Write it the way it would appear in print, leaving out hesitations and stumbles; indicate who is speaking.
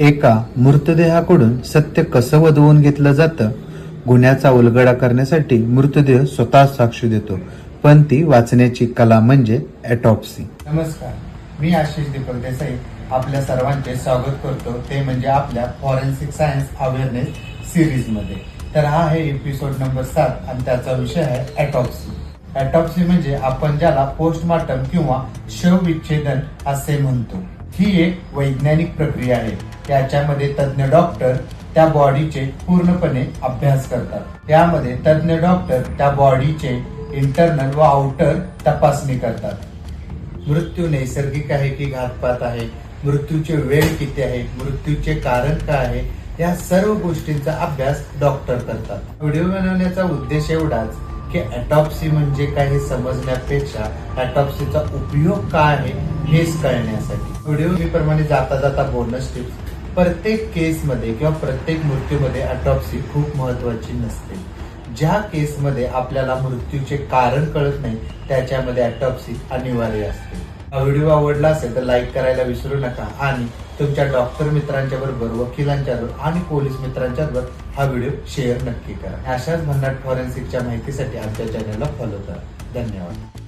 Speaker 1: एका मृतदेहाकडून सत्य कसं वदवून घेतलं जातं, गुन्ह्याचा उलगडा करण्यासाठी मृतदेह स्वतः साक्ष देतो, पण ती वाचण्याची कला म्हणजे ऑटोप्सी.
Speaker 2: नमस्कार, मी आशिष दीपक देसाई आपल्या सर्वांचे स्वागत करतो, ते म्हणजे आपल्या फॉरेन्सिक सायन्स अवेअरनेस सिरीज मध्ये. तर हा आहे एपिसोड नंबर 7 आणि त्याचा विषय आहे ऑटोप्सी. ऑटोप्सी म्हणजे आपण ज्याला पोस्टमॉर्टम किंवा शवविच्छेदन असे म्हणतो. ही एक वैज्ञानिक प्रक्रिया आहे. याच्यामध्ये तज्ञ डॉक्टर त्या बॉडीचे पूर्णपणे अभ्यास करतात. यामध्ये तज्ञ डॉक्टर त्या बॉडीचे इंटरनल व आउटर तपासणी करतात. मृत्यू नैसर्गिक आहे की घातपात आहे, मृत्यूचे वेळ किती आहे, मृत्यूचे कारण काय आहे, या सर्व गोष्टींचा अभ्यास डॉक्टर करतात. व्हिडिओ बनवण्याचा उद्देश एवढाच की ऑटोप्सी म्हणजे काय हे समजण्यापेक्षा ऑटोप्सीचा उपयोग काय आहे हेच कळण्यासाठी. व्हिडिओ प्रमाणे जाता जाता बोनस टिप्स. प्रत्येक केसमध्ये किंवा प्रत्येक मृत्यूमध्ये ऑटोप्सी खूप महत्वाची नसते. ज्या केसमध्ये आपल्याला मृत्यूचे कारण कळत नाही त्याच्यामध्ये ऑटोप्सी अनिवार्य असते. हा व्हिडिओ आवडला असेल तर लाईक करायला विसरू नका आणि तुमच्या डॉक्टर मित्रांच्या बरोबर, वकिलांच्या बरोबर आणि पोलीस मित्रांच्या बरोबर हा व्हिडिओ शेअर नक्की करा. अशाच भन्नाट फॉरेन्सिकच्या माहितीसाठी आमच्या चॅनलला फॉलो करा. धन्यवाद.